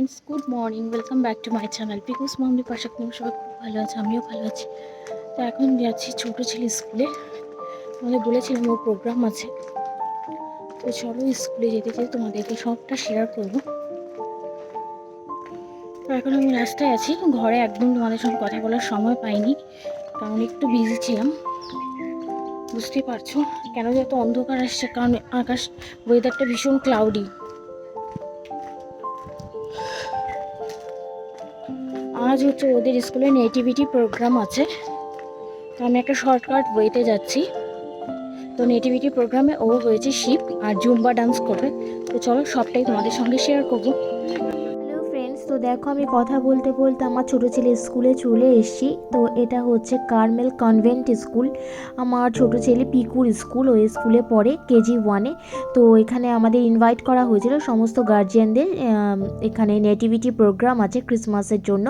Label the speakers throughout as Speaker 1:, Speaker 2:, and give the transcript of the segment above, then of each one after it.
Speaker 1: Friends, good morning. Welcome back to my channel Pikus Mamoni Pasha. তুমি সবাই খুব ভালো আছে, আমিও ভালো আছি। তো এখন যাচ্ছি ছোটো ছেলে স্কুলে। তোমাদের বলেছিলাম ওর প্রোগ্রাম আছে, তো চলো স্কুলে যেতে যেতে তোমাদেরকে সবটা শেয়ার করবো। তো এখন আমি রাস্তায় আছি, ঘরে একদম তোমাদের সঙ্গে কথা বলার সময় পাইনি, কারণ একটু বিজি ছিলাম। বুঝতেই পারছো কেন যে এত অন্ধকার আসছে, কারণ আকাশ ওয়েদারটা ভীষণ ক্লাউডি। আজ হচ্ছে ওদের স্কুলে নেটিভিটি প্রোগ্রাম আছে, তো আমি একটা শর্টকাট ওয়েতে যাচ্ছি। তো নেটিভিটি প্রোগ্রামে ও হয়েছে শিপ আর জুম্বা ডান্স করবে। তো চলো সবটাই তোমাদের সঙ্গে শেয়ার করবো।
Speaker 2: হ্যালো ফ্রেন্ডস, তো দেখো আমি কথা বলতে বলতে আমার ছোটো ছেলে স্কুলে চলে এসেছি। তো এটা হচ্ছে কার্মেল কনভেন্ট স্কুল, আমার ছোটো ছেলে পিকুর স্কুল। ওই স্কুলে পড়ে KG 1-এ। তো এখানে আমাদের ইনভাইট করা হয়েছিল সমস্ত গার্জিয়ানদের। এখানে নেটিভিটি প্রোগ্রাম আছে ক্রিসমাসের জন্য।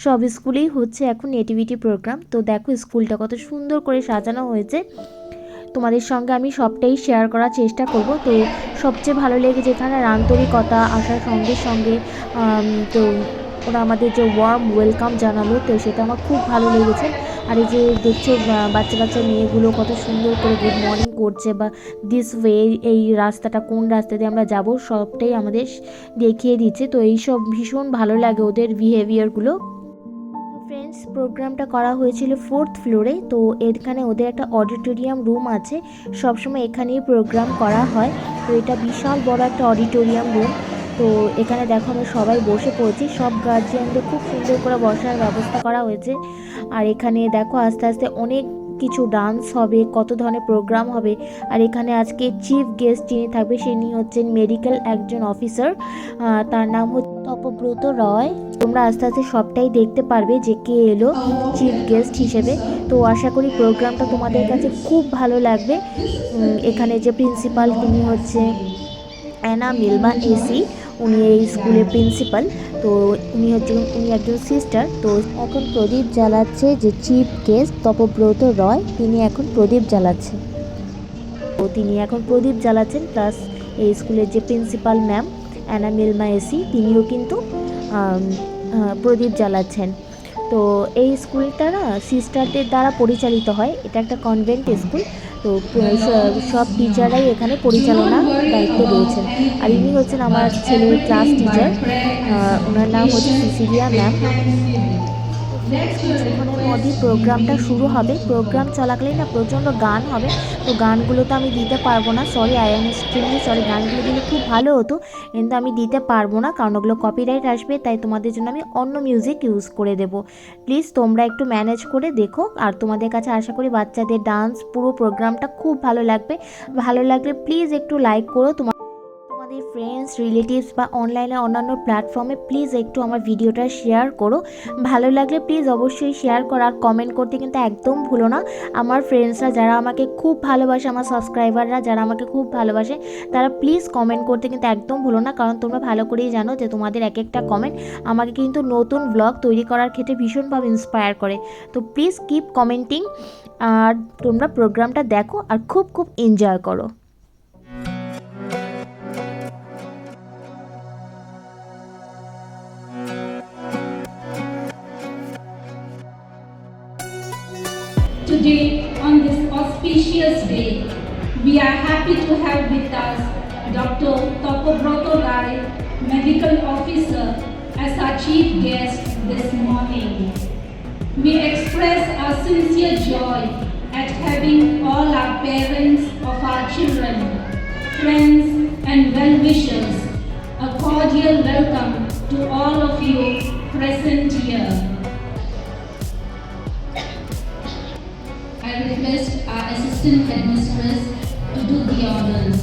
Speaker 2: সব স্কুলেই হচ্ছে এখন নেটিভিটি প্রোগ্রাম। তো দেখো স্কুলটা কত সুন্দর করে সাজানো হয়েছে, তোমাদের সঙ্গে আমি সবটাই শেয়ার করার চেষ্টা করব। তো সবচেয়ে ভালো লেগেছে এখানে আন্তরিকতা আসার সঙ্গে সঙ্গে তো ওরা আমাদের যে ওয়ার্ম ওয়েলকাম জানালো, তো সেটা আমার খুব ভালো লেগেছে। আর এই যে দেখছো বাচ্চা বাচ্চা মেয়েগুলো কত সুন্দর করে গুড মর্নিং করছে, বা দিস ওয়ে, এই রাস্তাটা কোন রাস্তা দিয়ে আমরা যাব সবটাই আমাদের দেখিয়ে দিচ্ছে। তো এইসব ভীষণ ভালো লাগে ওদের বিহেভিয়ারগুলো। ফ্রেন্ডস, প্রোগ্রামটা করা হয়েছিল 4th ফ্লোরে। তো এখানে ওদের একটা অডিটোরিয়াম রুম আছে, সবসময় এখানেই প্রোগ্রাম করা হয়। তো এটা বিশাল বড় একটা অডিটোরিয়াম রুম। তো এখানে দেখো আমরা সবাই বসে পড়েছি, সব গার্জিয়ানদের খুব সুন্দর করে বসার ব্যবস্থা করা হয়েছে। আর এখানে দেখো আস্তে আস্তে অনেক কিছু ডান্স হবে, কত ধরনের প্রোগ্রাম হবে। আর এখানে আজকে চিফ গেস্ট যিনি থাকবে তিনি হচ্ছেন মেডিকেল একজন অফিসার, তার নাম হচ্ছে তপব্রত রয়। তোমরা আস্তে আস্তে সবটাই দেখতে পারবে যে কে এলো চিফ গেস্ট হিসেবে। তো আশা করি প্রোগ্রামটা তোমাদের কাছে খুব ভালো লাগবে। এখানে যে প্রিন্সিপাল তিনি হচ্ছে অ্যানা মিলবা এসি, উনি এই স্কুলের প্রিন্সিপাল। তো উনি একজন সিস্টার। তো এখন প্রদীপ জ্বালাচ্ছে যে চিফ গেস্ট তপব্রত রয়, তিনি এখন প্রদীপ জ্বালাচ্ছে। তো তিনি এখন প্রদীপ জ্বালাচ্ছেন, প্লাস এই স্কুলের যে প্রিন্সিপাল ম্যাম অ্যানা মিলমা এসি, তিনিও কিন্তু প্রদীপ জ্বালাচ্ছেন। তো এই স্কুলটা না সিস্টারদের দ্বারা পরিচালিত হয়, এটা একটা কনভেন্ট স্কুল। তো সব টিচাররাই এখানে পরিচালনা দায়িত্বে রয়েছেন। আর ইনি হচ্ছেন আমার ছেলের ক্লাস টিচার, ওনার নাম হচ্ছে সিসিলিয়া ম্যাম। তো ফ্রেন্ডস, কিছুক্ষণের মধ্যেই প্রোগ্রামটা শুরু হবে। প্রোগ্রাম চলাকালীন না প্রচণ্ড গান হবে। তো গানগুলো তো আমি দিতে পারবো না, sorry, I am extremely sorry. গানগুলো দিলে খুব ভালো হতো, কিন্তু আমি দিতে পারবো না কারণ ওগুলো কপিরাইট আসবে। তাই তোমাদের জন্য আমি অন্য মিউজিক ইউজ করে দেবো। প্লিজ তোমরা একটু ম্যানেজ করে দেখো। আর তোমাদের কাছে আশা করি বাচ্চাদের ডান্স পুরো প্রোগ্রামটা খুব ভালো লাগবে। ভালো লাগলে প্লিজ একটু লাইক করো, তোমাদের ফ্রেন্ডস রিলেটিভস বা অনলাইনে অন্যান্য প্ল্যাটফর্মে প্লিজ একটু আমার ভিডিওটা শেয়ার করো। ভালো লাগলে প্লিজ অবশ্যই শেয়ার করো, আর কমেন্ট করতে কিন্তু একদম ভুলো না। আমার ফ্রেন্ডসরা যারা আমাকে খুব ভালোবাসে, আমার সাবস্ক্রাইবাররা যারা আমাকে খুব ভালোবাসে, তারা প্লিজ কমেন্ট করতে কিন্তু একদম ভুলো না, কারণ তোমরা ভালো করেই জানো যে তোমাদের এক একটা কমেন্ট আমাকে কিন্তু নতুন ব্লগ তৈরি করার ক্ষেত্রে ভীষণভাবে ইন্সপায়ার করে। তো প্লিজ কিপ কমেন্টিং, আর তোমরা প্রোগ্রামটা দেখো আর খুব খুব এনজয় করো।
Speaker 3: Today, on this auspicious day, we are happy to have with us Dr. Topobroto Rai, Medical Officer, as our chief guest this morning. We express our sincere joy at having all our parents of our children, friends and well-wishers, a cordial welcome to all of you present here. I request our assistant headmistress to do the honors.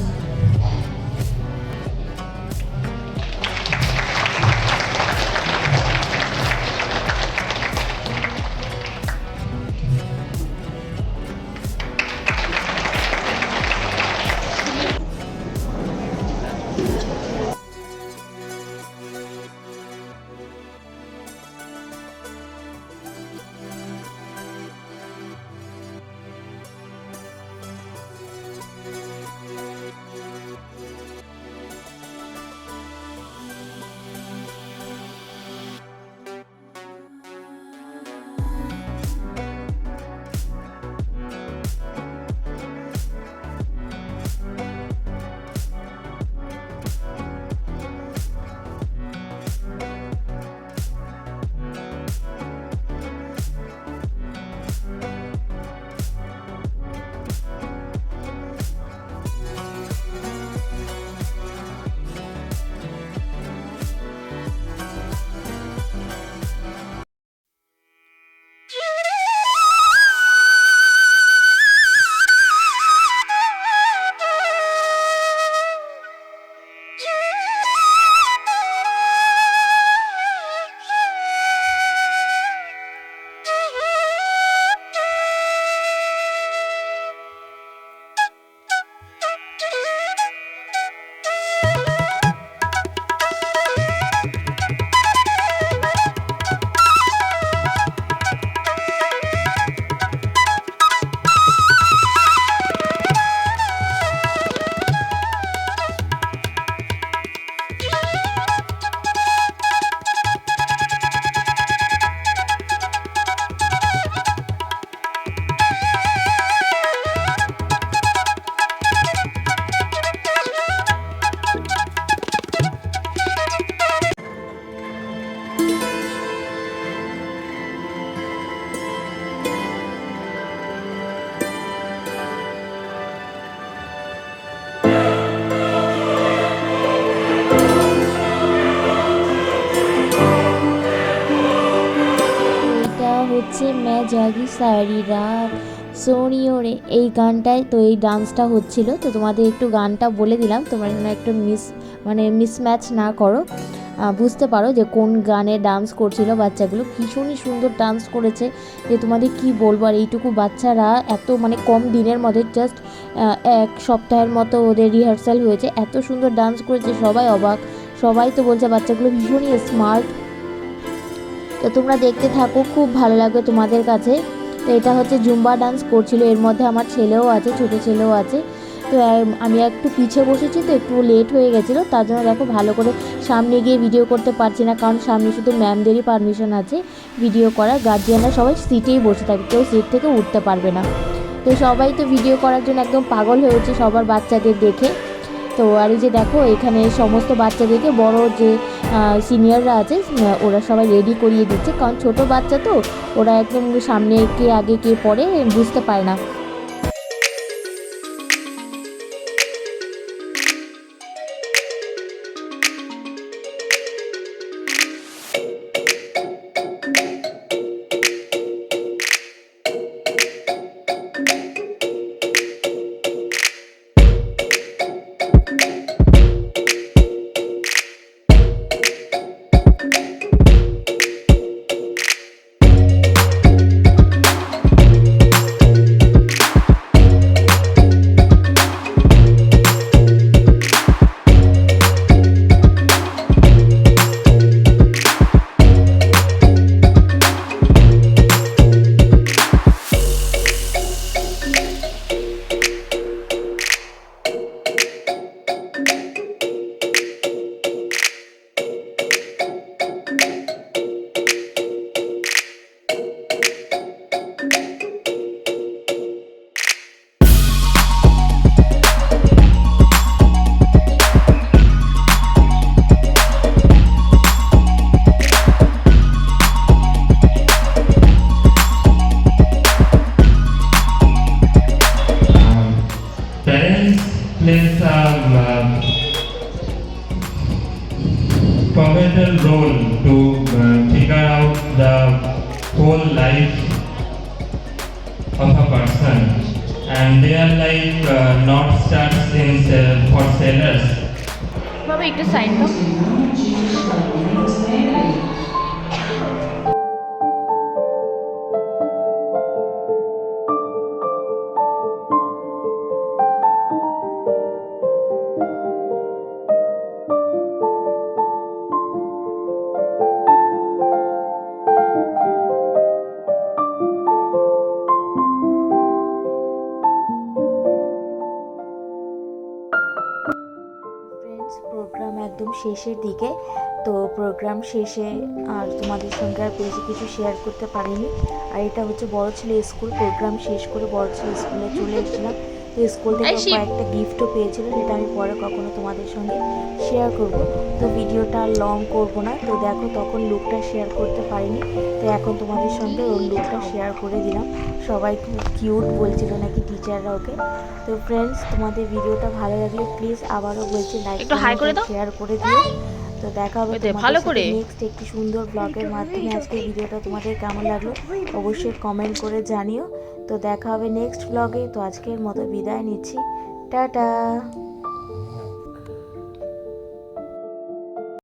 Speaker 2: হচ্ছে मैं जागी सारी रात सोनियो रे, এই গানটায় তো এই ডান্সটা হচ্ছিল। তো তোমাদের একটু গানটা বলে দিলাম, তোমরা যেন একটু মিসম্যাচ না করো, বুঝতে পারো যে কোন গানে ডান্স করছিল বাচ্চাগুলো। ভীষণই সুন্দর ডান্স করেছে, যে তোমাদের কি বলবো। আর এইটুকু বাচ্চারা এত কম দিনের মধ্যে, জাস্ট এক সপ্তাহের মতো ওদের রিহার্সাল হয়েছে, এত সুন্দর ডান্স করেছে, সবাই অবাক। সবাই তো বলছে বাচ্চাগুলো ভীষণই স্মার্ট। তো তোমরা দেখতে থাকো, খুব ভালো লাগবে তোমাদের কাছে। তো এটা হচ্ছে জুম্বা ডান্স করছিল, এর মধ্যে আমার ছেলেও আছে, ছোটো ছেলেও আছে। তো আমি একটু পিছিয়ে বসেছি, তো একটু লেট হয়ে গেছিলো, তার জন্য দেখো ভালো করে সামনে গিয়ে ভিডিও করতে পারছি না, কারণ সামনে শুধু ম্যামদেরই পারমিশন আছে ভিডিও করার। গার্জিয়ানরা সবাই সিটেই বসে থাকে, কেউ সিট থেকে উঠতে পারবে না। তো সবাই তো ভিডিও করার জন্য একদম পাগল হয়েছে সবার বাচ্চাদের দেখে। তো আর এই যে দেখো এখানে সমস্ত বাচ্চাদেরকে বড় যে সিনিয়ররা আছে ওরা সবাই রেডি করিয়ে দিচ্ছে, কারণ ছোট বাচ্চা তো, ওরা একদম সামনে কে আগে কে পরে বুঝতে পারে না।
Speaker 4: Plays a pivotal role to figure out the whole life of a person, and they are like north stars for sailors.
Speaker 1: বাবা একটু সাইড দাও।
Speaker 2: প্রোগ্রাম একদম শেষের দিকে, তো প্রোগ্রাম শেষে আর তোমাদের সঙ্গে আর বেশি কিছু শেয়ার করতে পারিনি। আর এটা হচ্ছে বড় ছেলে স্কুল, প্রোগ্রাম শেষ করে বড় ছেলে স্কুলে চলে এসেছিলাম। তো স্কুল থেকে কয়েকটা গিফটও পেয়েছিল, যেটা আমি পরে কখনো তোমাদের সঙ্গে শেয়ার করব। তো ভিডিওটা আর লং করব না। তো দেখো তখন লুকটা শেয়ার করতে পারিনি, তো এখন তোমাদের সঙ্গে ওর লুকটা শেয়ার করে দিলাম। সবাই খুব কিউট বলছিল নাকি টিচাররা ওকে। তো ফ্রেন্ডস, তোমাদের ভিডিওটা ভালো লাগলে প্লিজ আবারও বলছি লাইক শেয়ার করে দিও। তো দেখা হবে ভালো করে নেক্সট একটি সুন্দর ব্লগের মাধ্যমে। আজকে ভিডিওটা তোমাদের কেমন লাগলো অবশ্যই কমেন্ট করে জানিও। তো দেখা হবে নেক্সট ব্লগে। তো আজকের মতো বিদায় নিচ্ছি, টাটা।